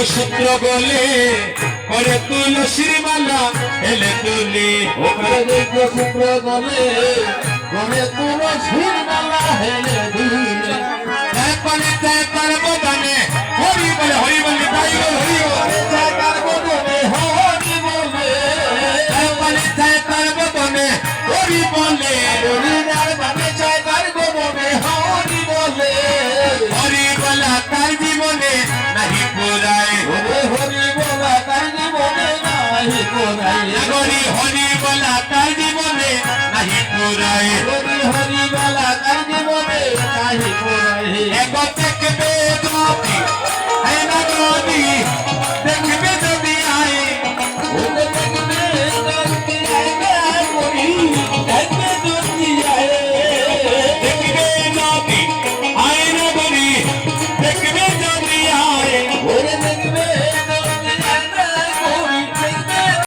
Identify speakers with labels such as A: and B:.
A: সূত্র গলে করে তুলসীর মালা হেলে তুলি
B: ওখানে দীর্ঘ সূত্র গলে করে তুলসীর মালা হেলে তুলি
A: তারপরে তার বদনে হরি বলে তাই হরি বলে
B: তার বদনে হরি বলে
A: তারপরে তার বদনে হরি বলে
B: হরিনার মানে চায় তার বদনে হরি বলে
A: হরি বলা তার জীবনে নাহি পুরায়
B: হরি বলা তার জীবনে নাহি কোরাই
A: হরি হরি বলা তার জীবনে নাহি পুরায়
B: হরি হরি বলা তার জীবনে নাহি কোরাই
A: এক দেখবে